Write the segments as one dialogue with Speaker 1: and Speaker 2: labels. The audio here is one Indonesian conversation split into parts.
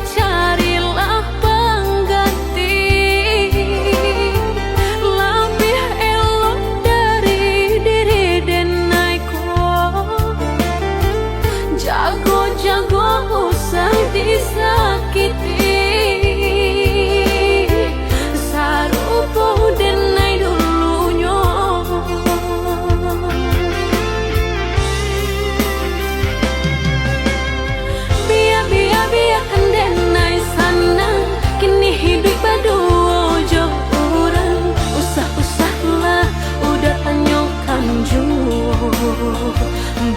Speaker 1: carilah pengganti lebih elok dari diri denaiku. Jago-jago usah disakiti, sarupo denai dulunya. Biar denai sana, kini hidup berdua jo orang. Usah-usahlah udah tanyokan ju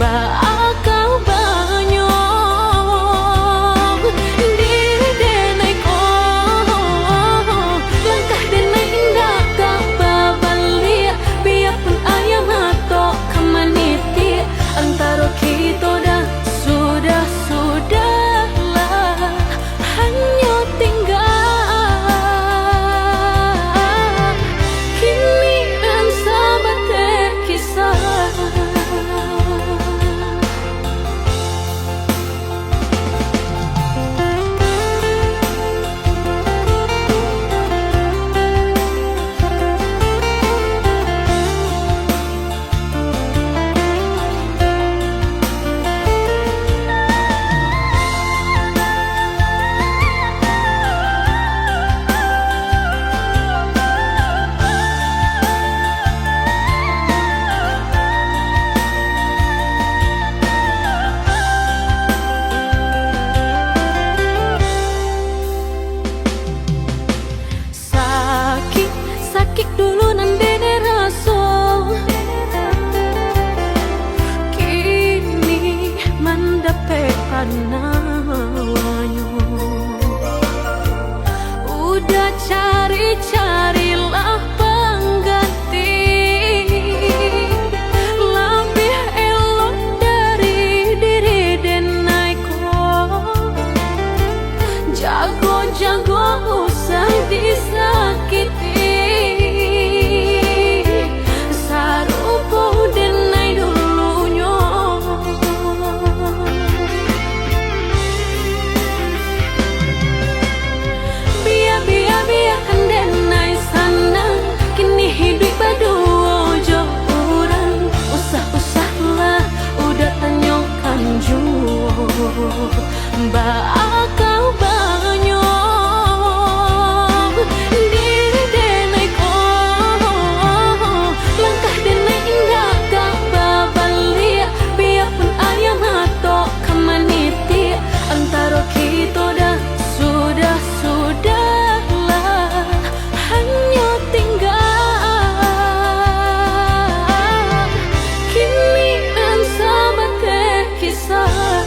Speaker 1: bakal banyak diri denai ko. Langkah denai indah tak babalia, biarpun ayam atau kemaniti. Antara kita dah sudahlah hanya tinggal kini dan sahabat terkisah. Sakit dulu nandene raso, kini mendapat panawanyo. Udah carilah pengganti lebih elok dari diri denaiku. Jago-jago usah disakiti, sarupo denai dulunya. Biar denai sana, kini hidup berdua jo orang. Usah-usahlah udah tanyokan ju bakal banyak diri denai ko. Langkah denai indah tak babalia, biarpun ayam atau kemaniti. Antara kita dah sudahlah hanya tinggal kini dan sahabat terkisah.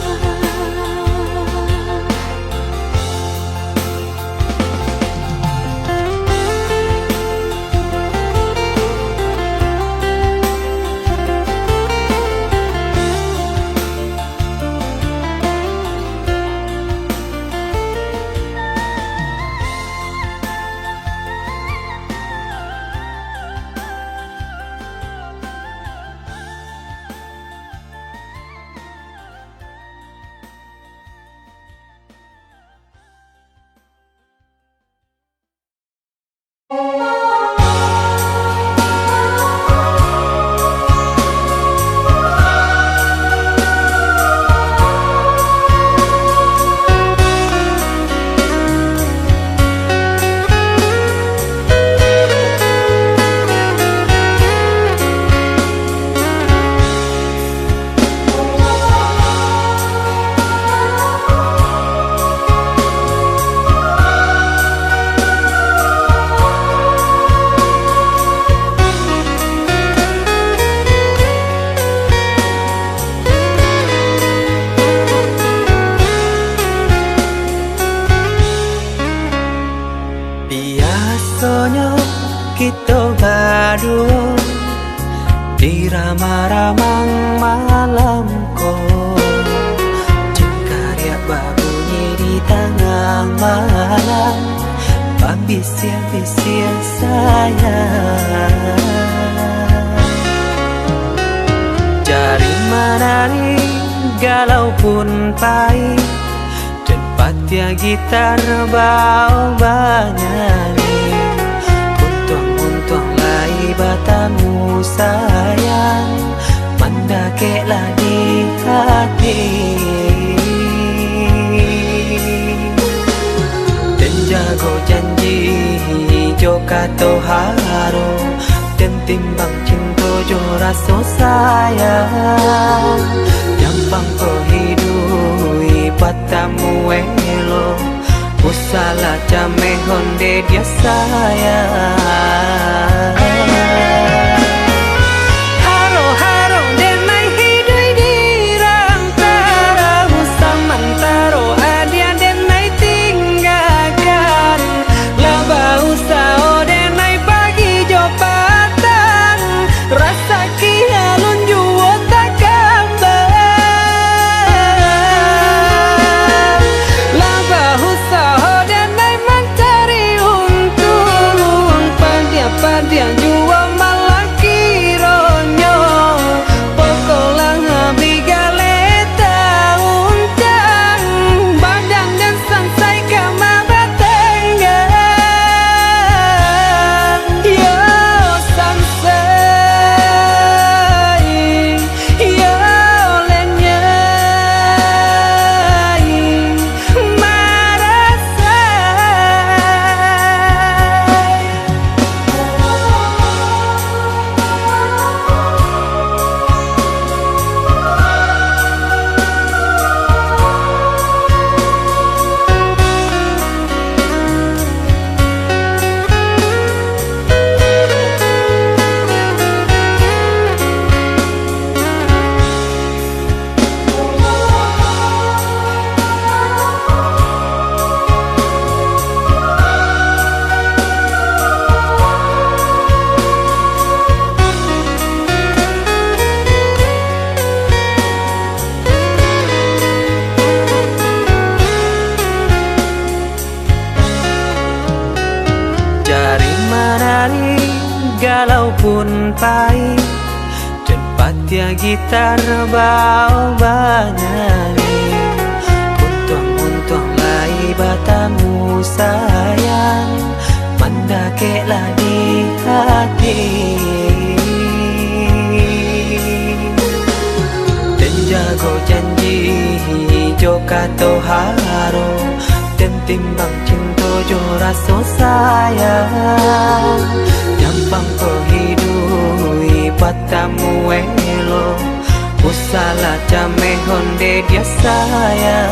Speaker 2: kita berdua di ramah-ramang malam ko, cengkarya babunyi di tengah malam, pambisian-bisian sayang. Jari menari galau pun pahit, dan Patia gitar bau banyani Untung-untung lai batamu sayang Mandakeklah di hati Dan jago janji joka toharo Dan timbang cinta jo rasa sayang Jampang ko hidui patamu elo Usala jame honde dia sayang Haro-haro denai hidui dirantara Usamantaro adia denai tinggalkan Laba usao denai pagi jopatan Rasa kialun juo tak kabar Laba usao denai mencari untung Padia-padia juo malah kironyo Pokolang bigaleta uncang Badan dan sansai kama batenggang Yo sansai Yo lenyai Jari menari galau pun pahit Dan patia gitar bau banyani Untung-untung lai batamu sayang Mandakeklah di hati Dan jago janji joka toharo Dan timbang cinta jo rasa sayang Jampang ko hidui patamu elo Usala jame honde dia sayang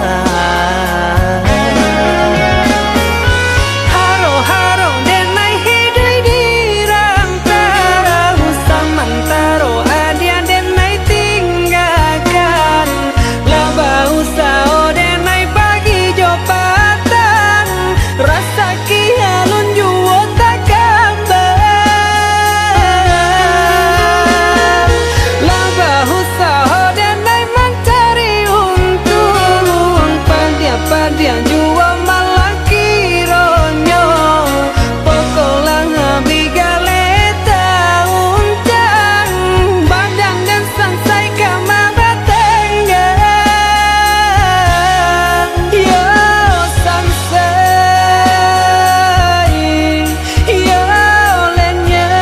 Speaker 2: Haro-haro denai hidui dirantara Usamantaro adia denai tinggalkan Laba usao denai pagi jopatan Rasa kialun juo tak kabar Laba usao denai mencari untung Padia-padia juo malah kironyo Pokolang bigaleta uncang Badan dan sansai kama batenggang Yo sansai Yo lenyai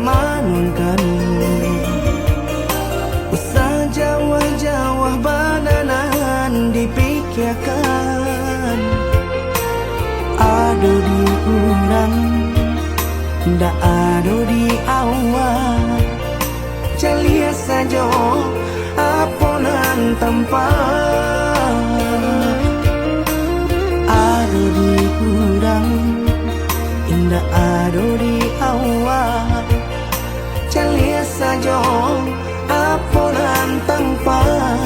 Speaker 2: manunkan usah jawah-jawah bananan dipikirkan ado di urang ndak ado di awal celia saja aponan tempat ado di urang indah ado di awal celia saja aponan tempat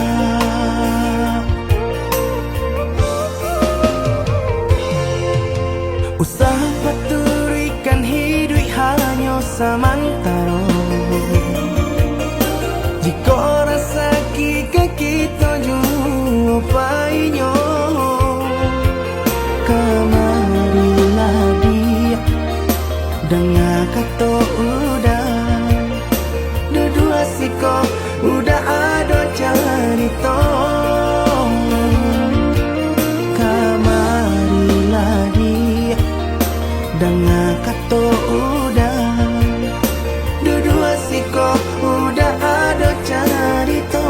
Speaker 2: usaha paturikan hidup hanya samantara jika rasa kita jumpainya kamarilah dia dengan kata udah dua siko udah ada cerita kamarilah dia dengan kata udah dua siko udah ada cerita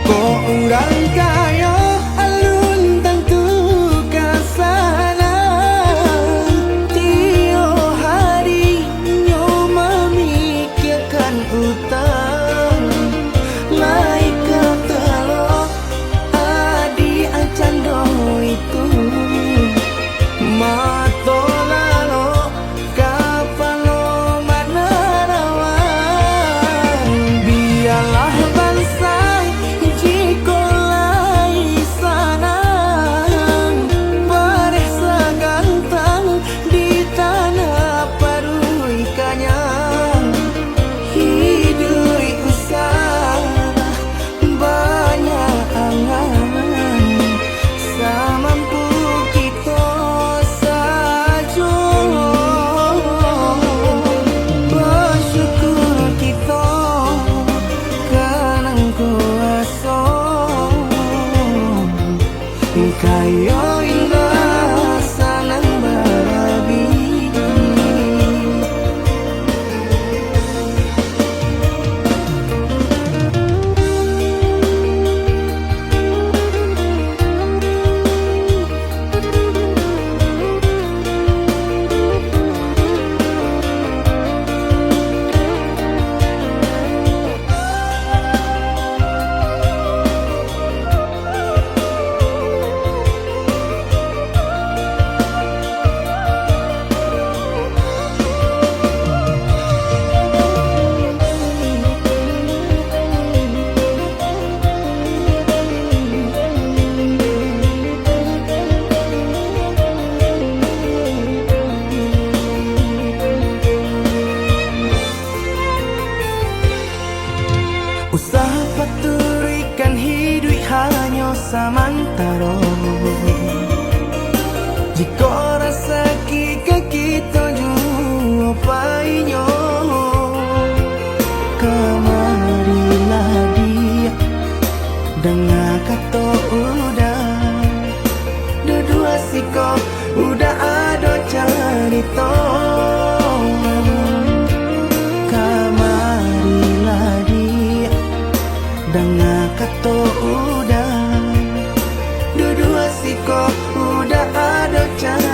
Speaker 2: kok urang kaya alun tentu kasana tio hari nyo memikirkan utang laika telo adi acando itu mato lalo kapalo manarawan biarlah bangsa jiko lai sanang paresa gantang di tanah parui kanyang hidup usah banyak angan samampu kita saja bersyukur kita kanang kuasa kaya indah sanang barabi usaha paturikan hidup hanya samantara jika rasa kita jumpainya kamarilah dia dengan kata udah dua siko udah ada cerita kamarilah dia dengan kata udah dua siko udah ada cerita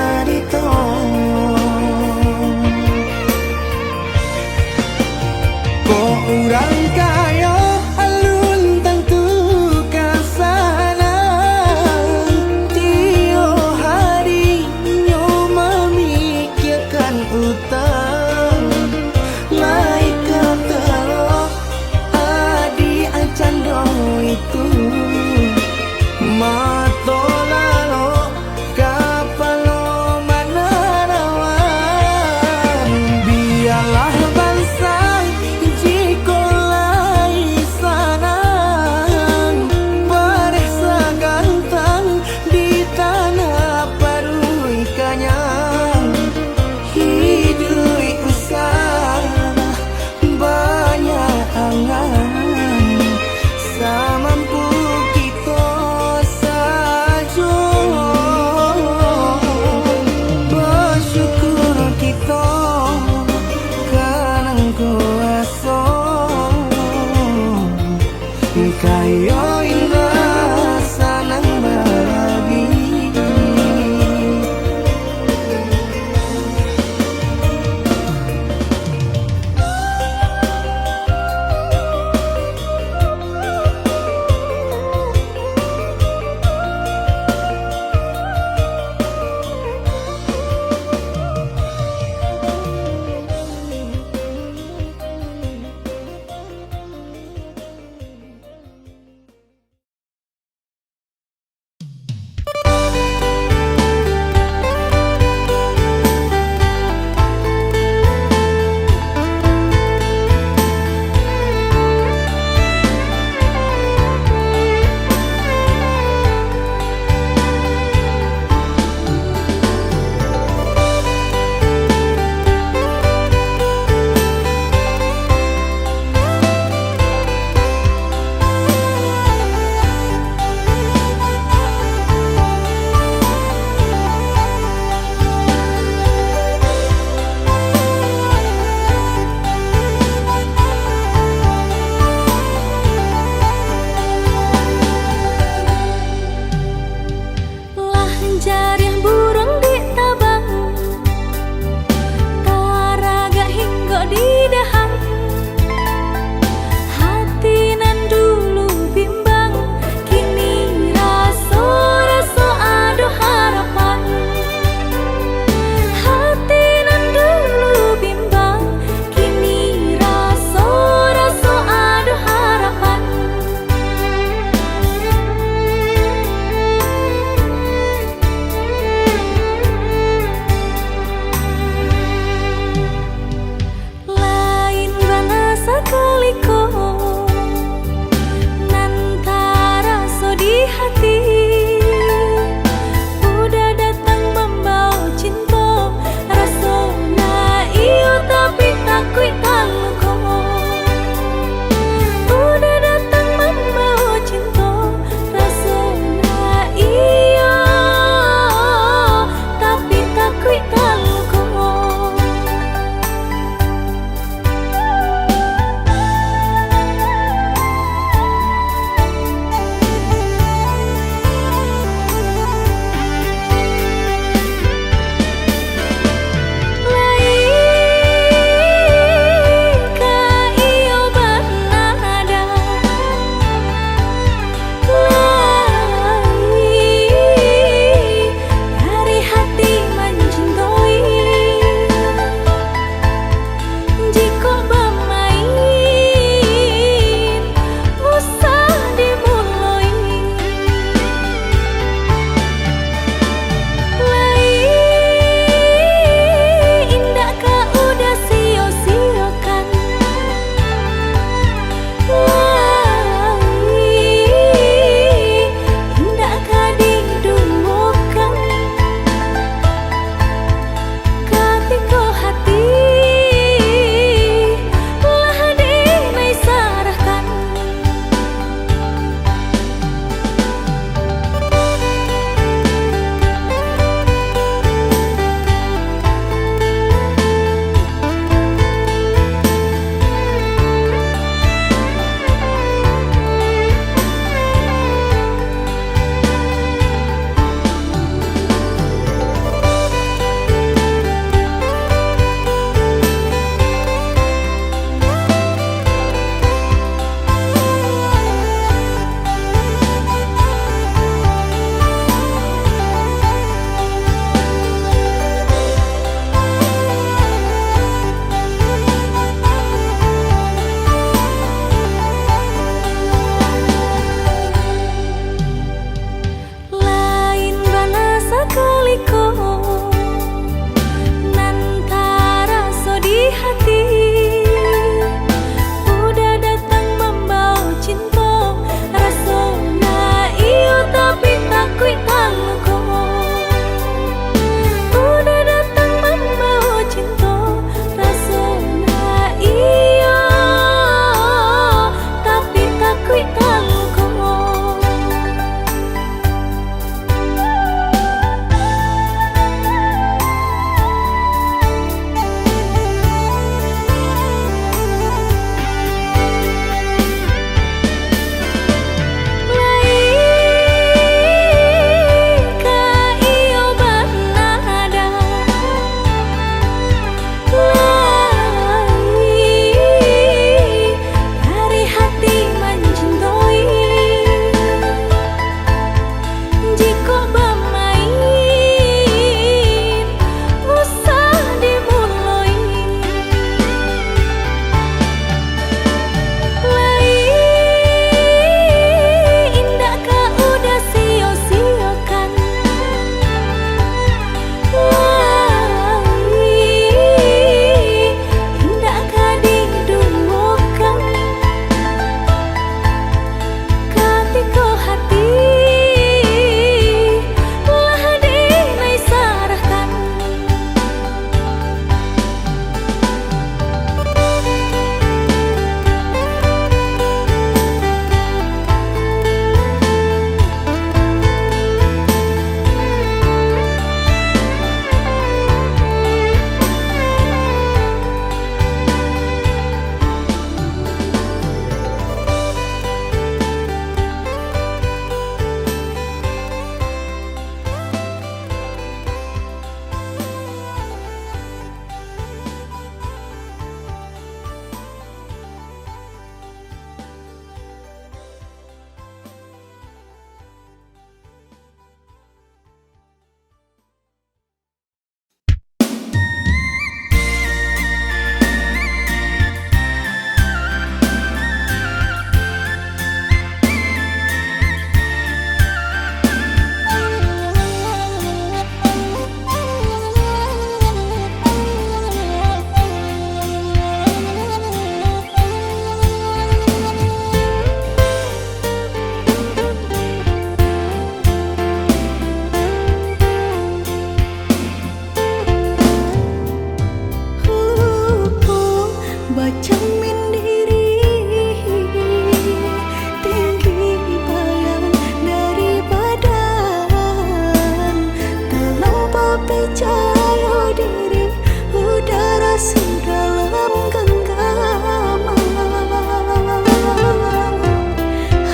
Speaker 1: percaya diri, udara sedalam genggaman.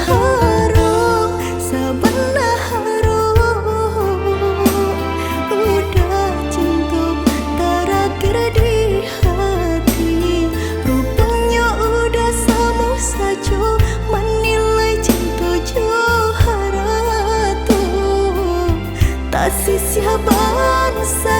Speaker 1: Harum, sebenar harum, udah cinta terakhir di hati. Rupanya udah sama saja menilai cinta Johara tu. Tak sia-sia bangsa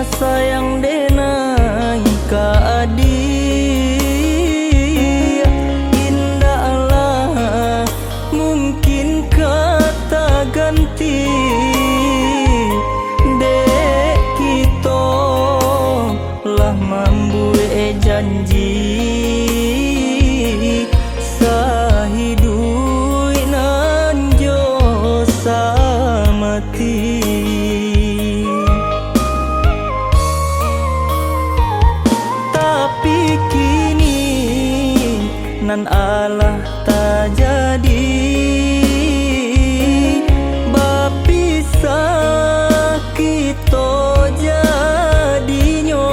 Speaker 2: sayang denai ka adik indahlah mungkin kata ganti dek kita lah membuat janji sahidup nan jo samati. Nan Allah tak jadi bapisah kita jadinya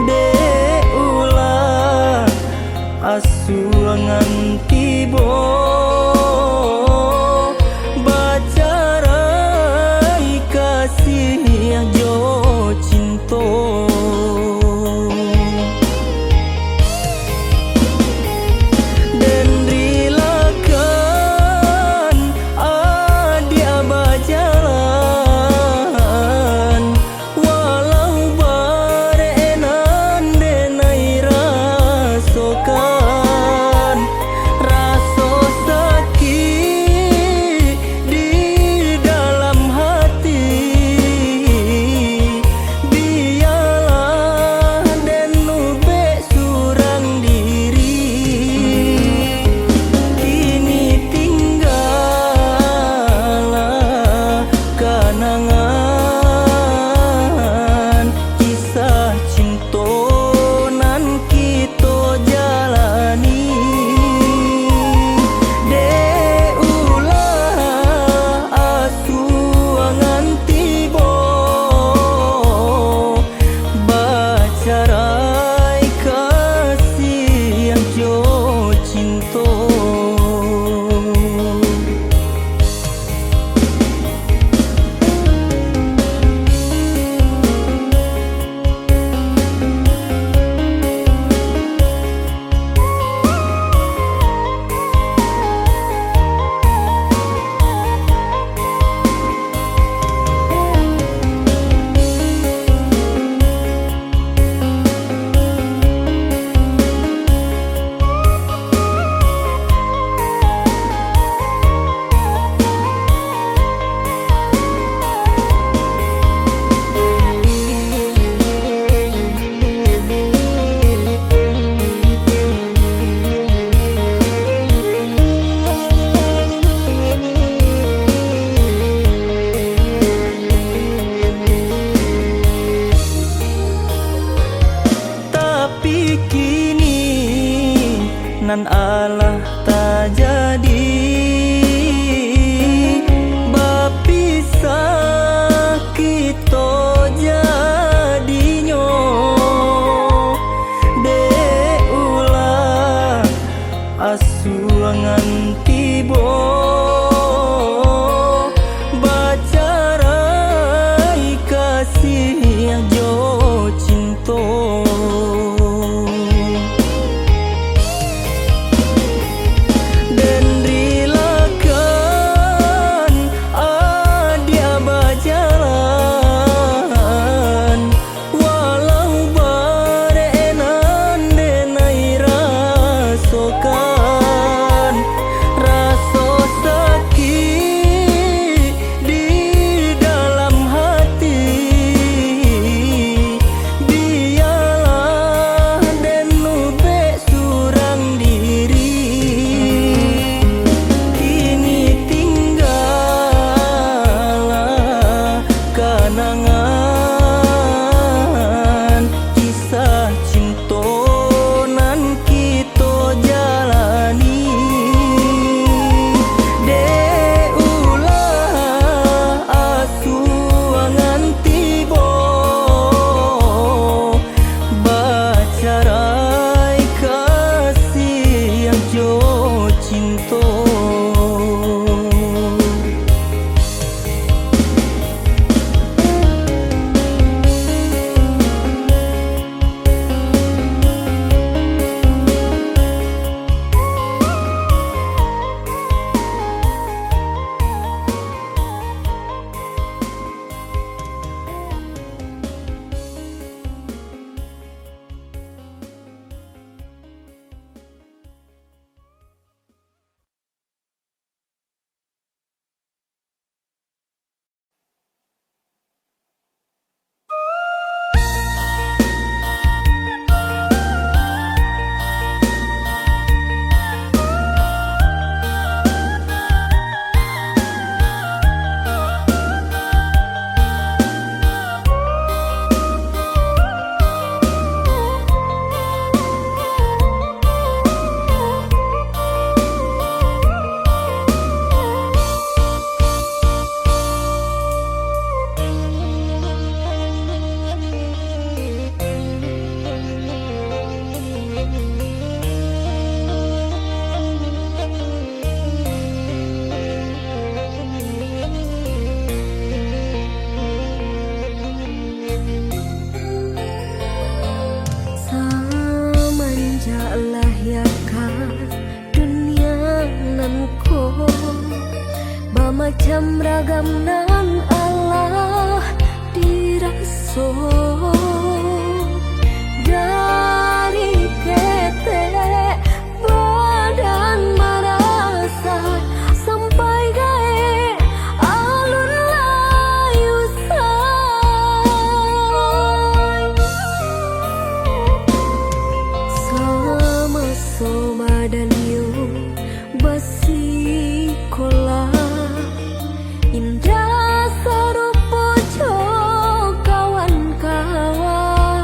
Speaker 2: dek ulah asuangan tiba bacarai kasih jo cinta. Nan Allah tak jadi bapisah kita jadinya dek ulah asuangan tiba bacarai kasih jo cinta. Rasa
Speaker 1: muko Bamacam ragam nan Allah diraso Dari kete badan merasa Sampai gae alun layu say Sama-sama dan yo basikola Indah sarupo jo kawan-kawan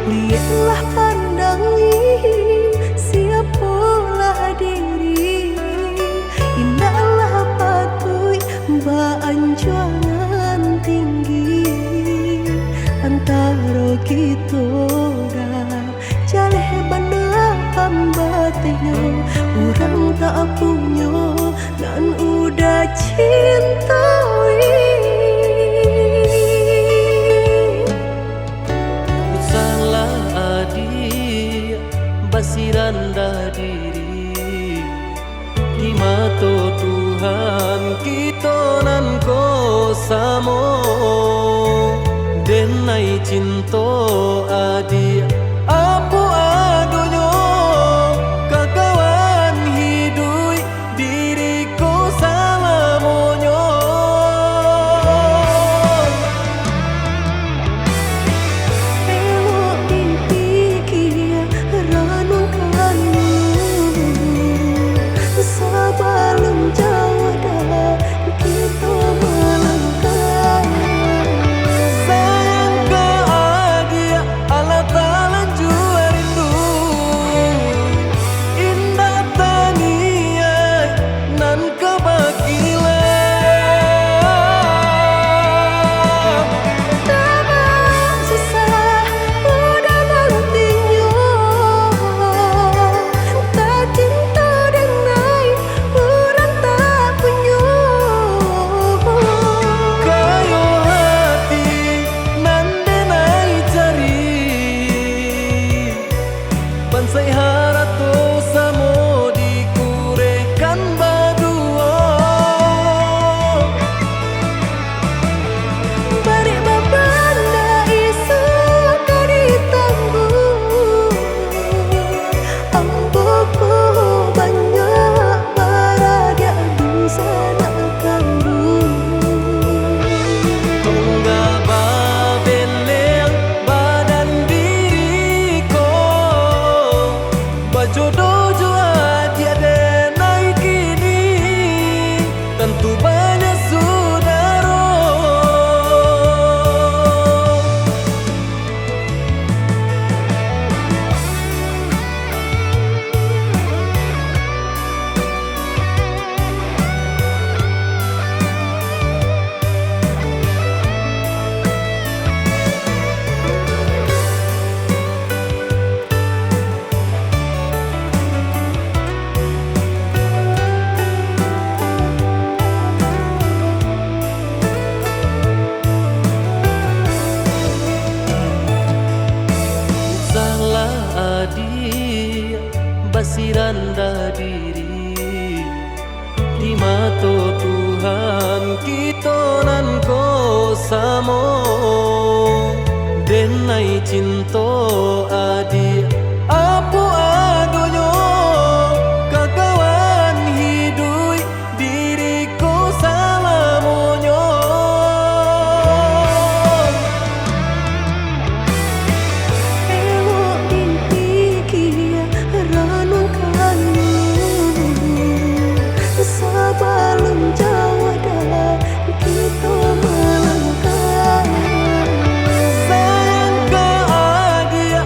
Speaker 1: Lihatlah pandangi siapalah diri. Indahlah patui beanjuran tinggi antara kita dah jaleh benda hambatnya. Orang tak punya dan udah cintai.
Speaker 2: Salah adik basiranda diri di mata Tuhan kita nan ko samo denai cinta adik apa adonyo kakawan hidup diriku sama monyo.
Speaker 1: Elok dipikir renungkan sebelum jauh dah kita melangkah.
Speaker 2: Sayang ke adik Allah Ta'ala jua rindu indah taniai nan kebakilan.
Speaker 1: Tak susah udah nantinya. Tak cinta denai orang tak punya.
Speaker 2: Kayo hati nan denai cari bansai harato samo dikurekan badua.
Speaker 1: Balik babanda isu kadi tangguh. Amboku banyak baradia di sana kangguh.
Speaker 2: Tunggal babeleng badan diriku bajodoh jua tiada naik kini tentu banyak saudara. Salah adik basiranda diri di mata Tuhan kita nan ko samo denai cinta adik apa adonyo kakawan hidup diriku salamonyo.
Speaker 1: Elok dipikir renungkan sebelum jauh dah kita melangkah.
Speaker 2: Sayang ke adik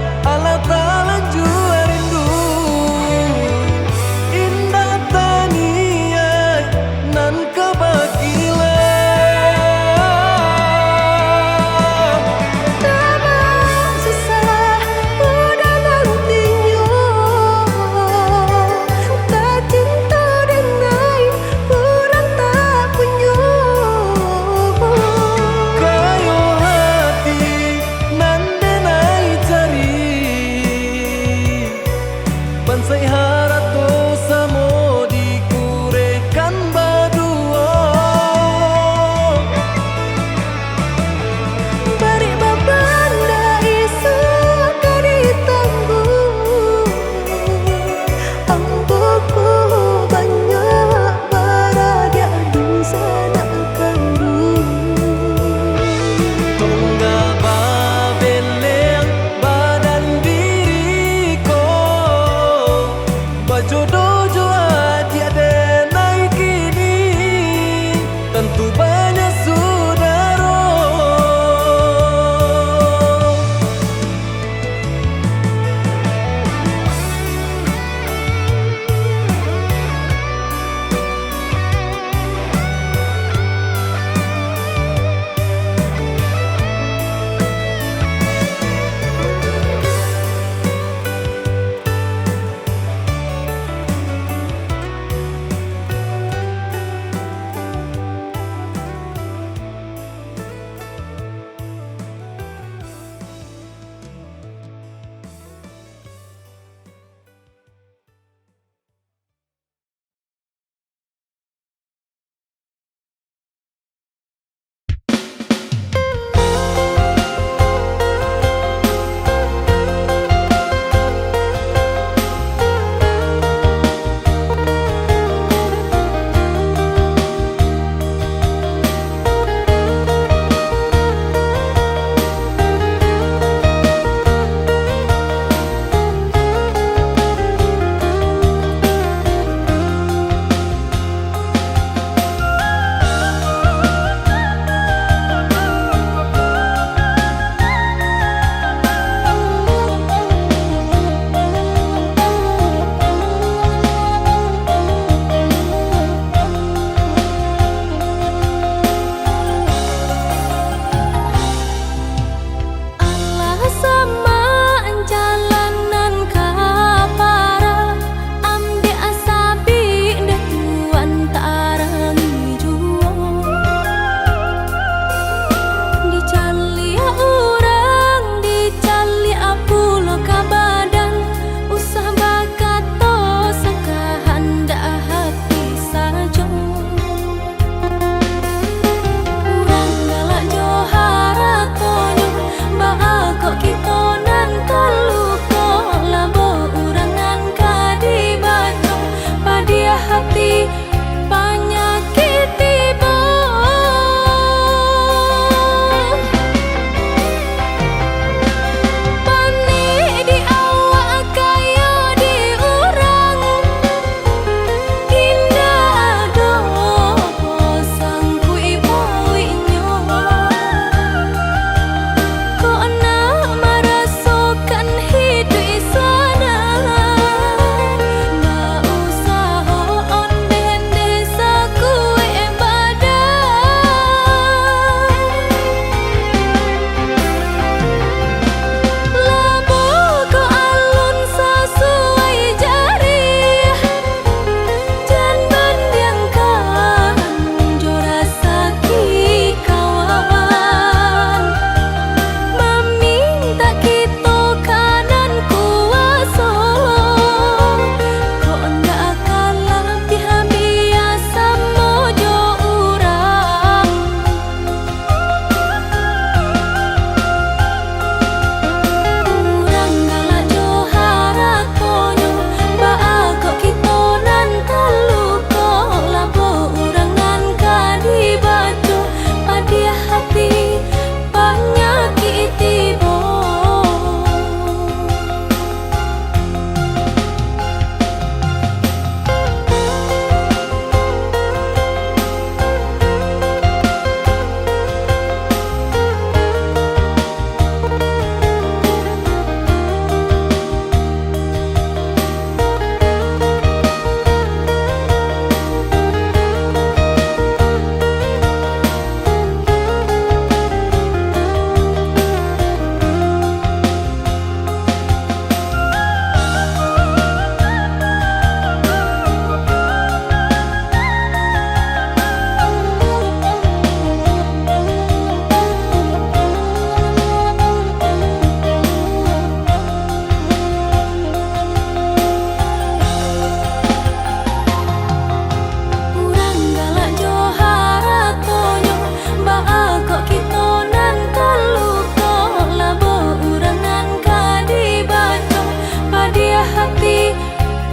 Speaker 3: hati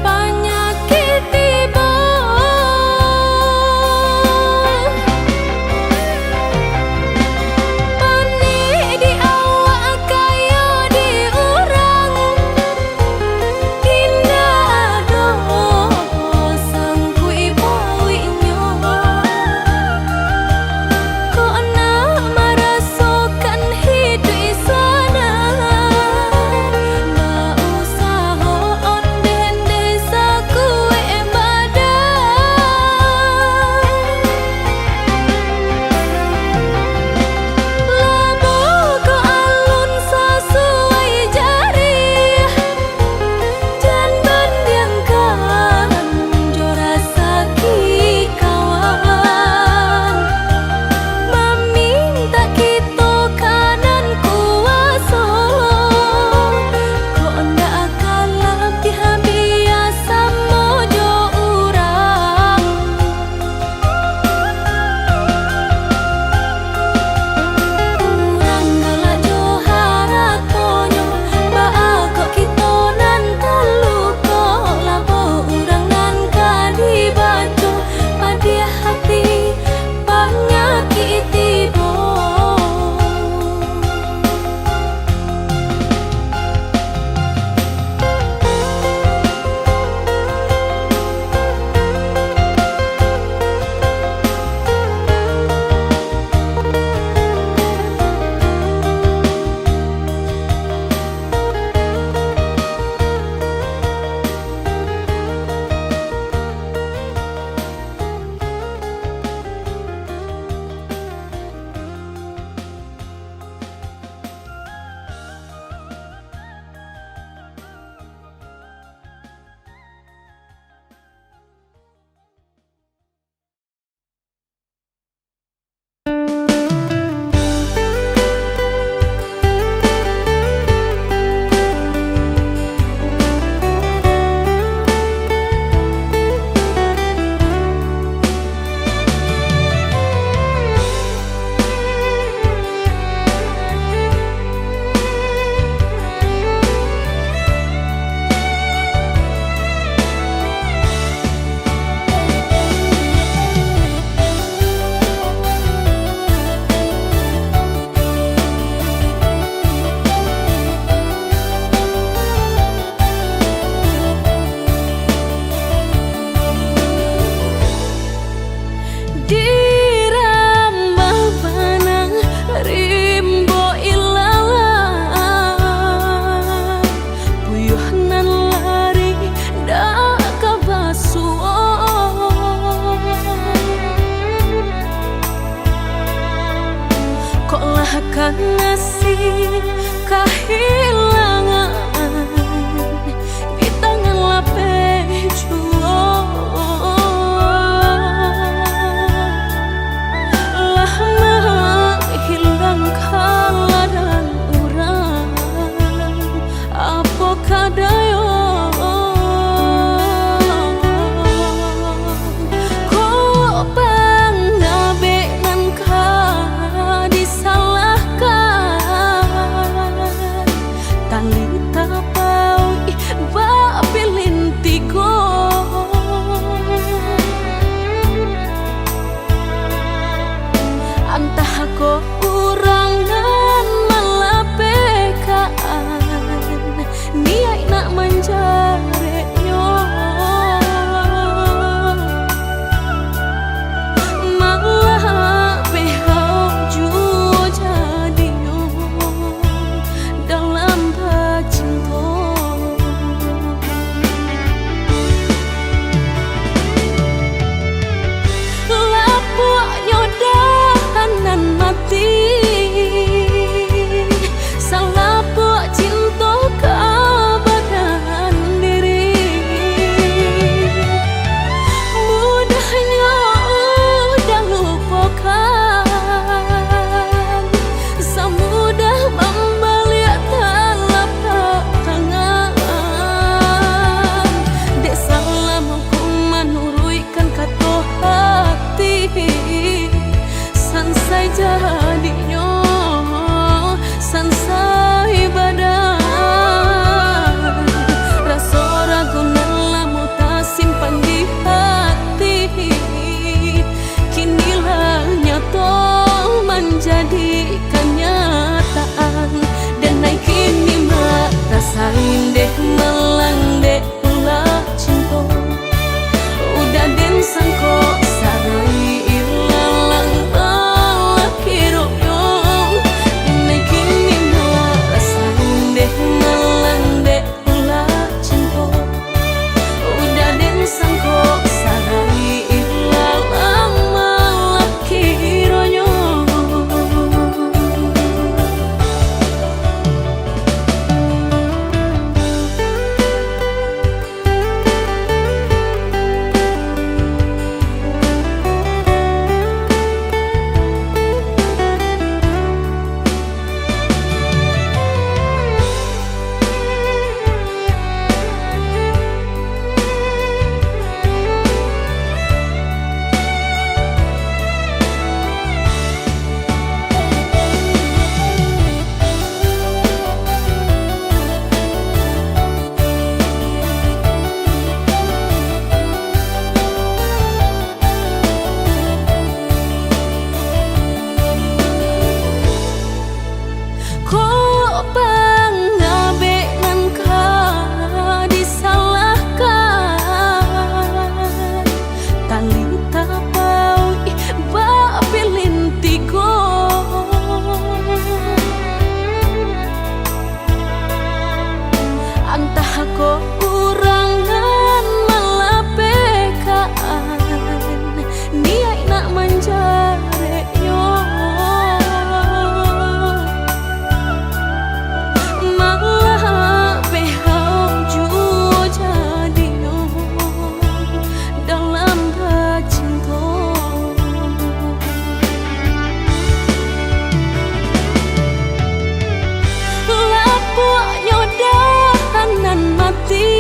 Speaker 3: penyakit tiba. Panik di awak kaya di orang, dinda doh sangkui poinyo. Kok nak merasakan hidup sana, mau usaha on rasain deh melang deh ulah cinta. Udah den sangko sarai ilalang balak kiro dong. Ini kini malah rasain deh melang deh ulah cinta. Udah den sangko sarai ilalang balak kiro dong. Entah kok kurangan malah pekaan niat nak menjare yo malah behau jua jadi yo dalam cinta. Lapuk nyoda nan mati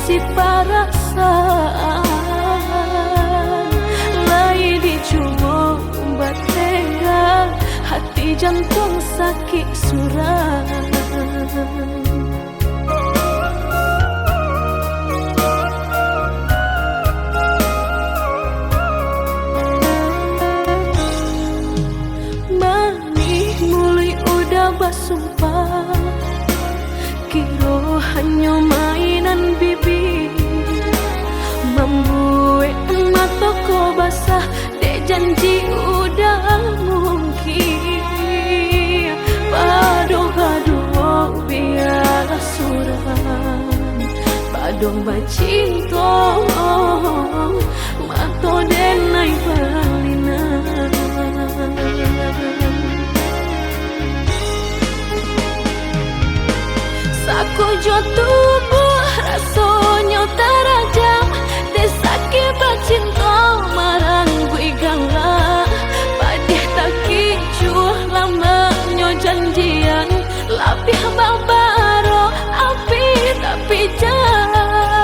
Speaker 3: isi perasaan lai dicoba batega hati jantung sakit suram. Basumpah kiro hanya mainan bibi membuat mataku basah dek janji udah mungkin padu-padu biarlah suram padong bacinto mato denai balinan. Saku jo tubuh rasanya terajam desaki bacinta marang gue gangla padih tak kicuh lamanya janjian lapih babaro api tapi jalan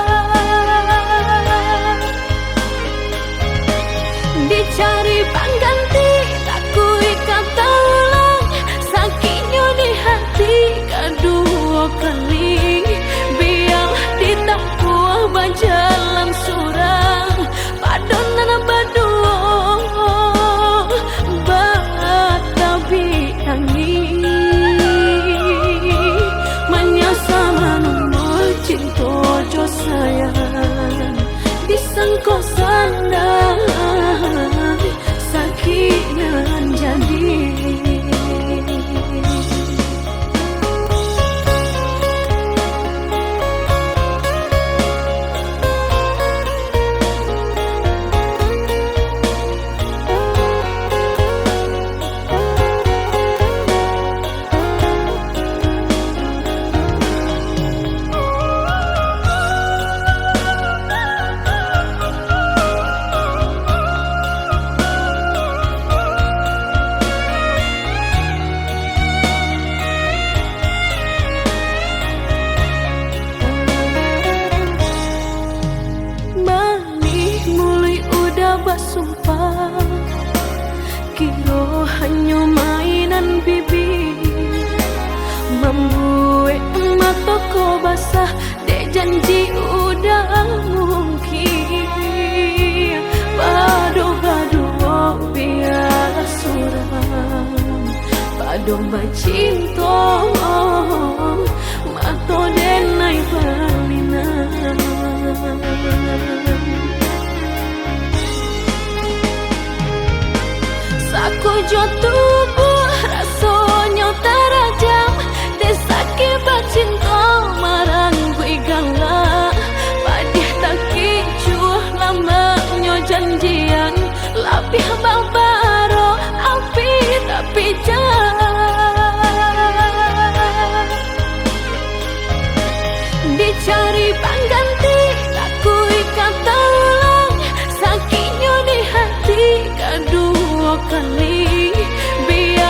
Speaker 3: dicari pengganti tak kui kata ulang sakitnya di hati kedua kali biar ditakwa berjalan surang padonan berdua batabi angin menyasa menunggu cinta jo sayang disangko sandang sakitnya jadi. Basumpah kiro hanya mainan bibi membuat mataku basah dek janji udah mungkin padu-padu biarlah suram padong bacinto mato denai balinan. Saku jo tubuh rasanya terajam desaki bacinta marang gue gangla padih tak kicuh lamanya janjian lapih babaro api tapi jalan dicari pengganti tak kui kata ulang sakitnya di hati kedua kali biar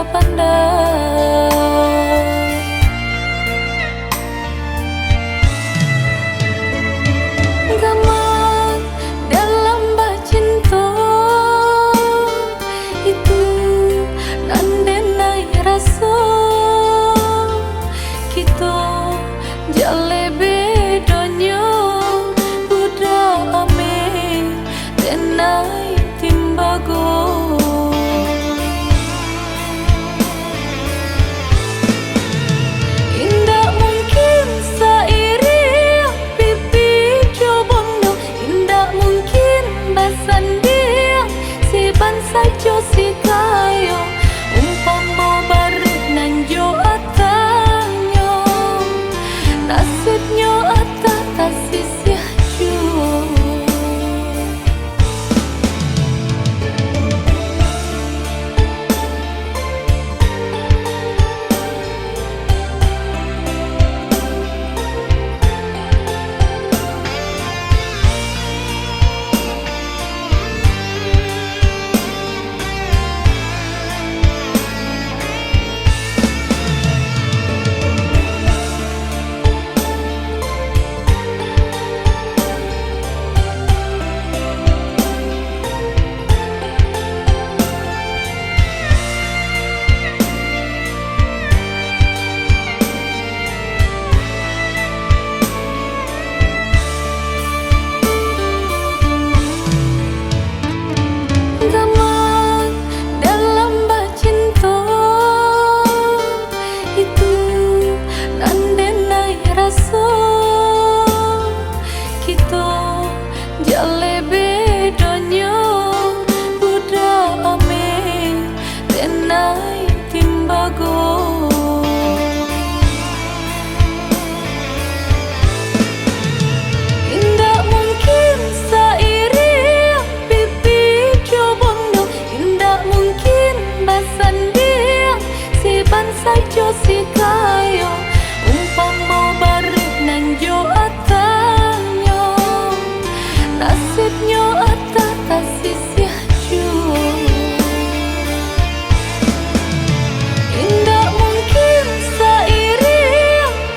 Speaker 3: pandang. Gaman dalam cinta itu nandenai rasa kita jale bedanya budak ame denai timbago. Indah mungkin sairi pipi cobondo, indah mungkin basan dia si bansa jo si kayo umpama baru nanjo atanyo nasibnya ata kasih jua. Gaman dalam cinta itu nandenai rasa kita jale bedanya budak ame denai timbago. Indah mungkin sairi pipi cobondo, indah mungkin basan dia si bansa jo si kayo umpama baru nanjo atanyo nasibnya ata kasih jua. Indah mungkin sairi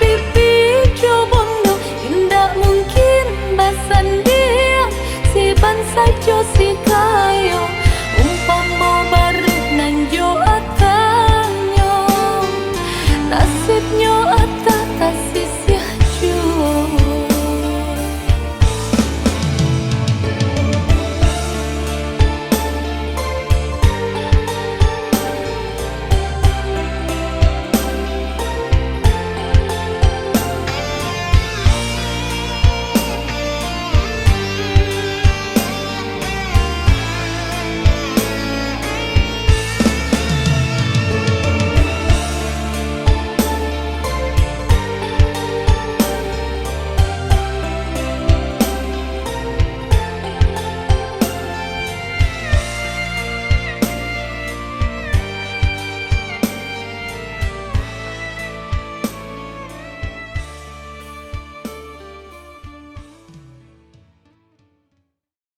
Speaker 3: pipi cobondo, indah mungkin basan dia si bansa jo si kayo umpama baru nanjo atanyo nasibnya